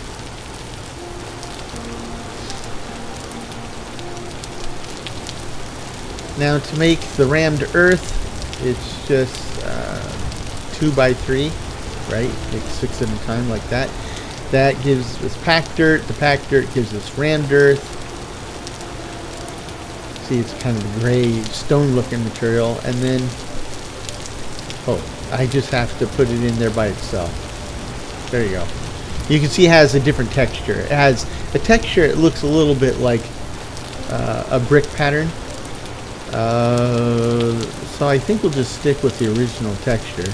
Now to make the rammed earth, it's just 2x3, right? Make 6 at a time like that. That gives us packed dirt. The packed dirt gives us rammed earth. See, it's kind of a gray stone-looking material, and then I just have to put it in there by itself. There you go. You can see it has a different texture. It has a texture. It looks a little bit like a brick pattern. So I think we'll just stick with the original texture.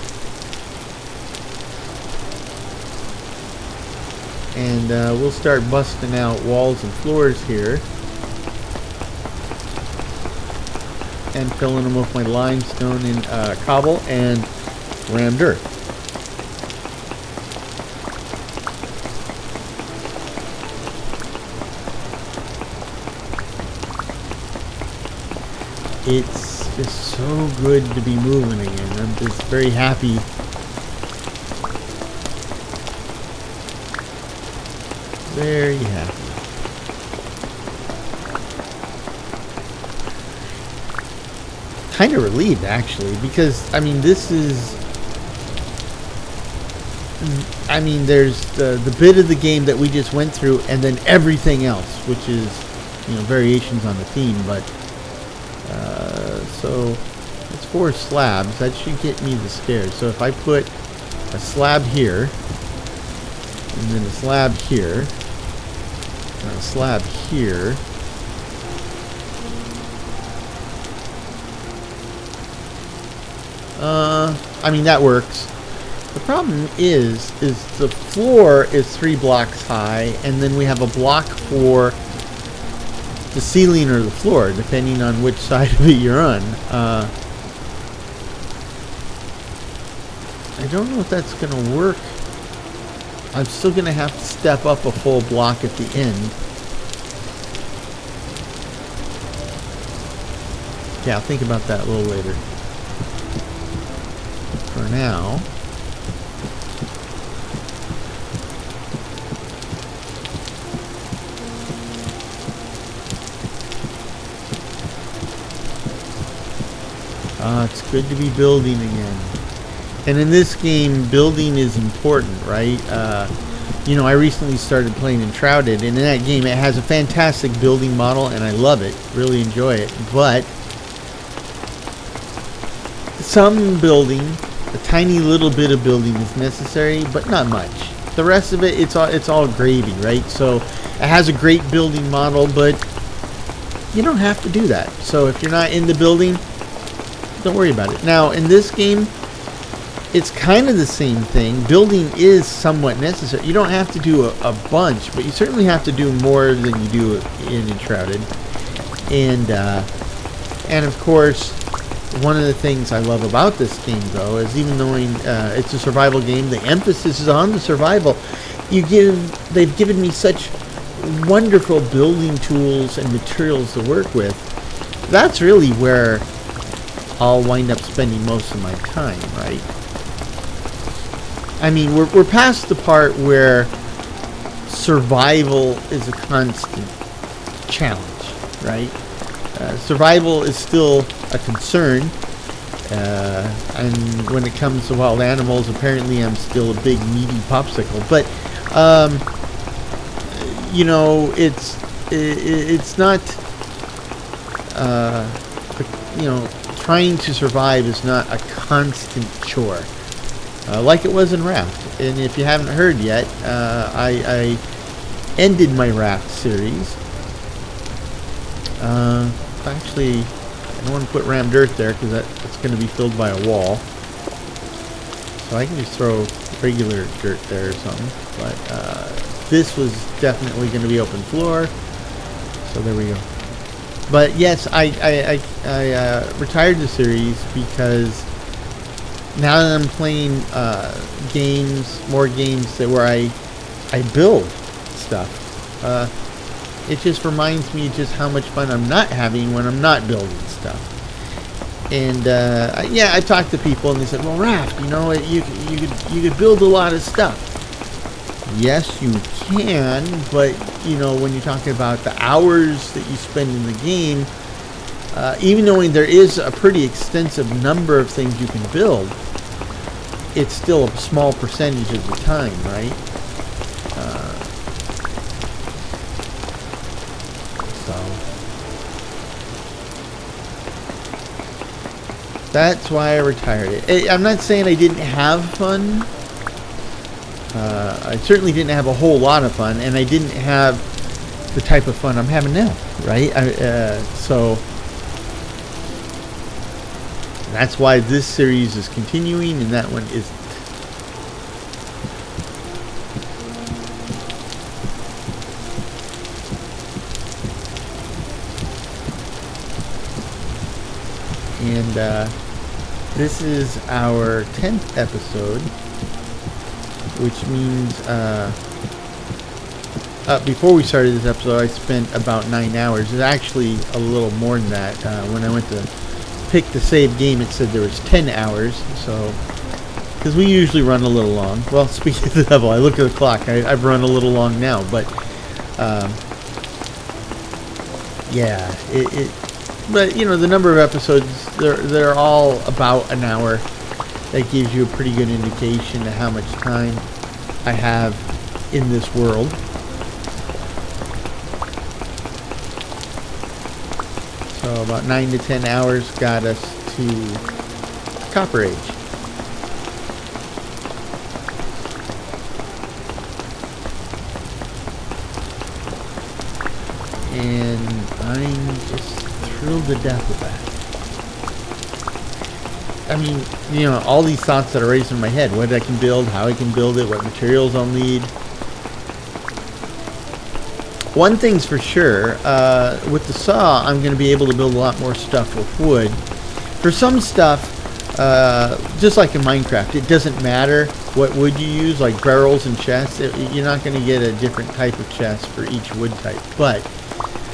And we'll start busting out walls and floors here. And filling them with my limestone and cobble and rammed earth. It's just so good to be moving again. I'm just very happy. Very happy. Kind of relieved, actually, because there's the bit of the game that we just went through, and then everything else, which is variations on the theme. But so it's 4 slabs. That should get me the stairs. So if I put a slab here, and then a slab here, and a slab here. That works. The problem is the floor is 3 blocks high, and then we have a block for the ceiling or the floor, depending on which side of it you're on. I don't know if that's going to work. I'm still going to have to step up a full block at the end. Yeah, I'll think about that a little later. For now, it's good to be building again. And in this game, building is important, right? I recently started playing Enshrouded, and in that game it has a fantastic building model, and I love it, really enjoy it. But some building, a tiny little bit of building is necessary, but not much. The rest of it, it's all gravy, right? So it has a great building model, but you don't have to do that. So if you're not in the building, don't worry about it. Now in this game, it's kind of the same thing. Building is somewhat necessary. You don't have to do a bunch, but you certainly have to do more than you do in Enshrouded. And of course, one of the things I love about this game, though, is even though it's a survival game, the emphasis is on the survival. They've given me such wonderful building tools and materials to work with. That's really where I'll wind up spending most of my time, right? We're past the part where survival is a constant challenge, right? Survival is still a concern, And when it comes to wild animals, apparently I'm still a big meaty popsicle. But you know, it's not you know, trying to survive is not a constant chore like it was in Raft. And if you haven't heard yet, I ended my Raft series. Actually, I don't want to put rammed dirt there because it's going to be filled by a wall. So I can just throw regular dirt there or something. But this was definitely going to be open floor. So there we go. But yes, I retired the series because now that I'm playing more games where I build stuff. It just reminds me just how much fun I'm not having when I'm not building stuff. And yeah, I talked to people and they said, "Well, Raft, you know, you could build a lot of stuff." Yes, you can, but you know, when you're talking about the hours that you spend in the game, even though there is a pretty extensive number of things you can build, it's still a small percentage of the time, right? That's why I retired it. I'm not saying I didn't have fun. I certainly didn't have a whole lot of fun, and I didn't have the type of fun I'm having now, right? So that's why this series is continuing, and that one isn't. And this is our 10th episode, which means before we started this episode, I spent about 9 hours. It's actually a little more than that. When I went to pick the save game, it said there was 10 hours. So, because we usually run a little long. Well, speaking of the devil, I look at the clock. I've run a little long now, but yeah, But you know, the number of episodes, they're all about an hour. That gives you a pretty good indication of how much time I have in this world. So about 9 to 10 hours got us to Copper Age. And I'm just thrilled to death with that. I mean, you know, all these thoughts that are racing in my head. What I can build, how I can build it, what materials I'll need. One thing's for sure, with the saw, I'm going to be able to build a lot more stuff with wood. For some stuff, just like in Minecraft, it doesn't matter what wood you use, like barrels and chests. You're not going to get a different type of chest for each wood type. But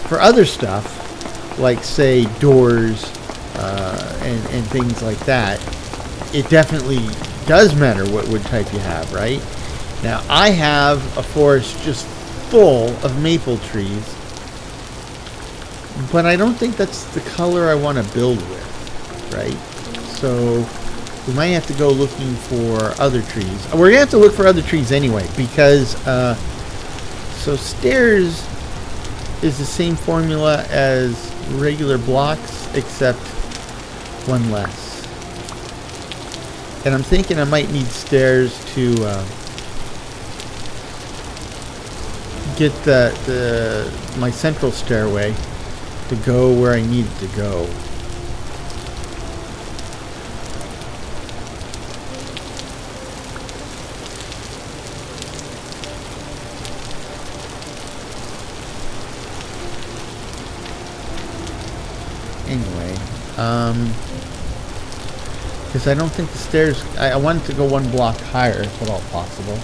for other stuff, like say doors and things like that, it definitely does matter what wood type you have, right? Now, I have a forest just full of maple trees, but I don't think that's the color I want to build with, right? So we might have to go looking for other trees. We're going to have to look for other trees anyway, because so stairs is the same formula as regular blocks, except one less. And I'm thinking I might need stairs to get my central stairway to go where I need it to go. Anyway, because I don't think the stairs, I wanted to go one block higher if at all possible.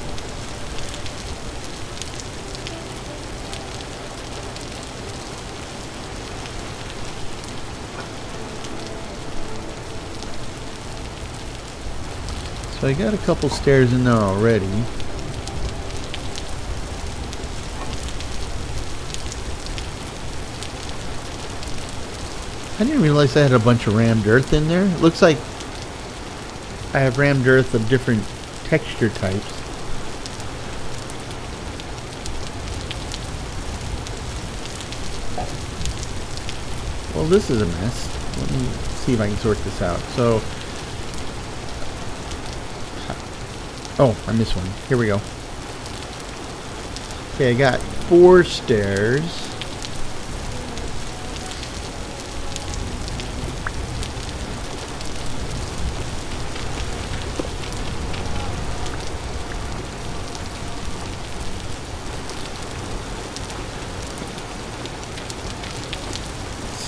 So I got a couple stairs in there already. I didn't realize I had a bunch of rammed earth in there. It looks like I have rammed earth of different texture types. Well, this is a mess. Let me see if I can sort this out. So, oh, I missed one. Here we go. Okay, I got 4 stairs.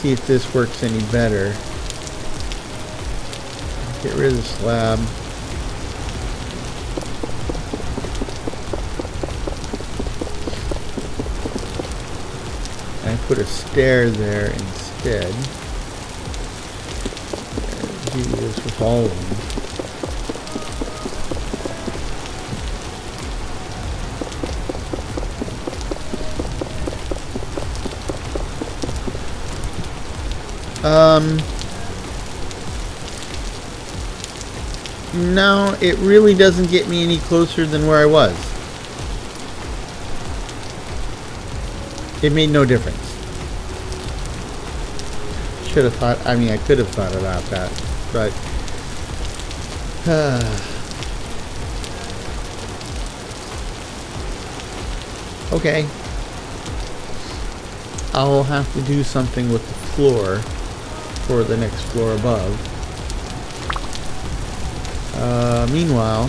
See if this works any better. Get rid of the slab. I put a stair there instead. Do this with all of them. No, it really doesn't get me any closer than where I was. It made no difference. Should have thought, I mean, I could have thought about that, but okay. I'll have to do something with the floor for the next floor above. Meanwhile,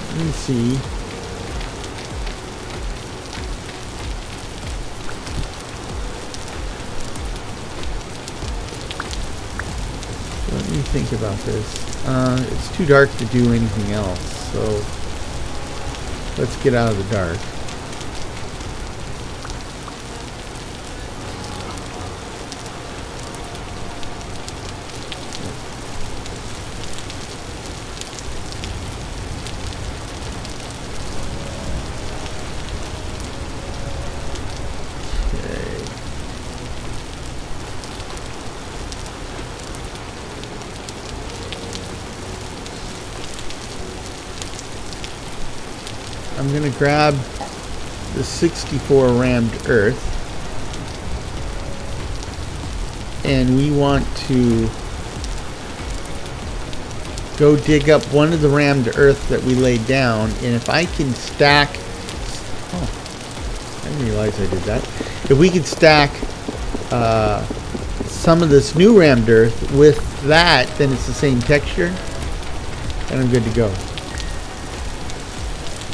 let me see. Let me think about this. It's too dark to do anything else, so let's get out of the dark. I'm going to grab the 64 rammed earth, and we want to go dig up one of the rammed earth that we laid down, and if I can stack, oh, I didn't realize I did that. If we could stack some of this new rammed earth with that, then it's the same texture, and I'm good to go.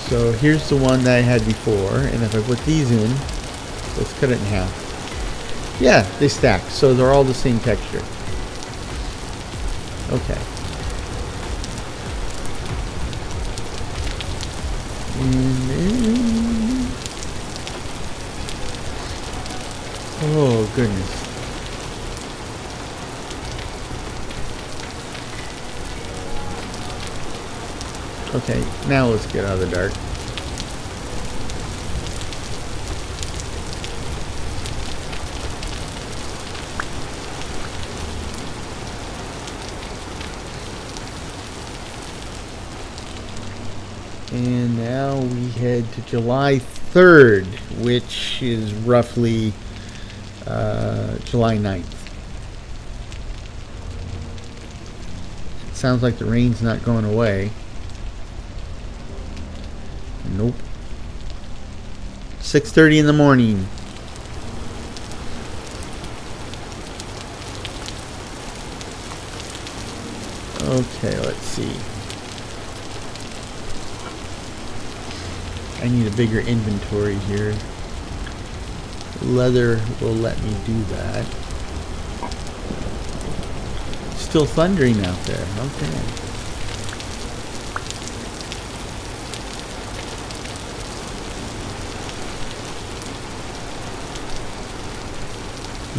So here's the one that I had before, and if I put these in, let's cut it in half. Yeah, they stack, so they're all the same texture. Okay. And then, oh goodness. Okay, now let's get out of the dark. And now we head to July 3rd, which is roughly July 9th. It sounds like the rain's not going away. Nope. 6:30 in the morning. Okay, let's see. I need a bigger inventory here. Leather will let me do that. Still thundering out there. Okay.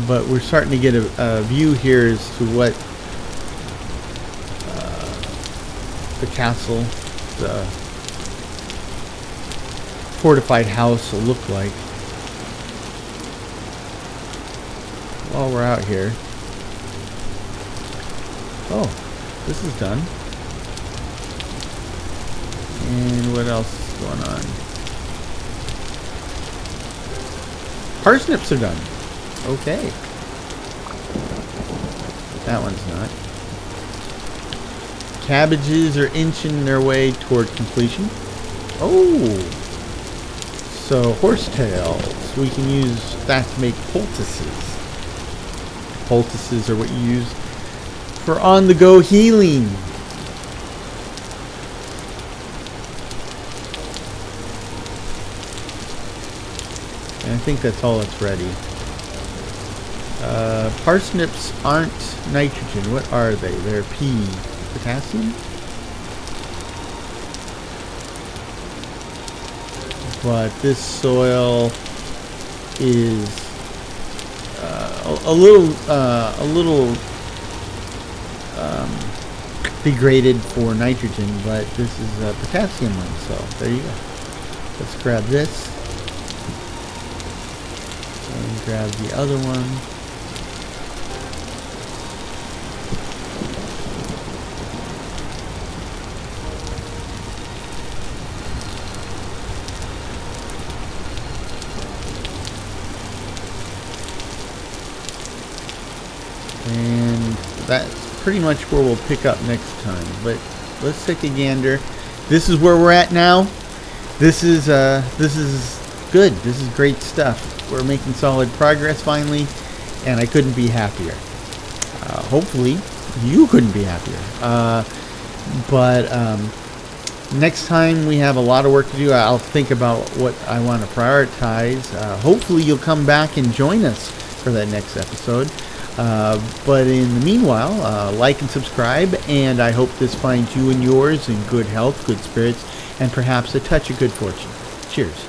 But we're starting to get a view here as to what the castle, the fortified house will look like while we're out here. Oh, this is done. And what else is going on? Parsnips are done. Okay. That one's not. Cabbages are inching their way toward completion. Oh! So, horsetails. We can use that to make poultices. Poultices are what you use for on-the-go healing. And I think that's all that's ready. Parsnips aren't nitrogen. What are they? They're potassium? But this soil is a little degraded for nitrogen, but this is a potassium one, so there you go. Let's grab this and grab the other one. And that's pretty much where we'll pick up next time. But let's take a gander. This is where we're at now. This is good. This is great stuff. We're making solid progress finally, and I couldn't be happier. Hopefully, you couldn't be happier. But next time we have a lot of work to do. I'll think about what I want to prioritize. Hopefully, you'll come back and join us for that next episode. But in the meanwhile, like and subscribe, and I hope this finds you and yours in good health, good spirits, and perhaps a touch of good fortune. Cheers.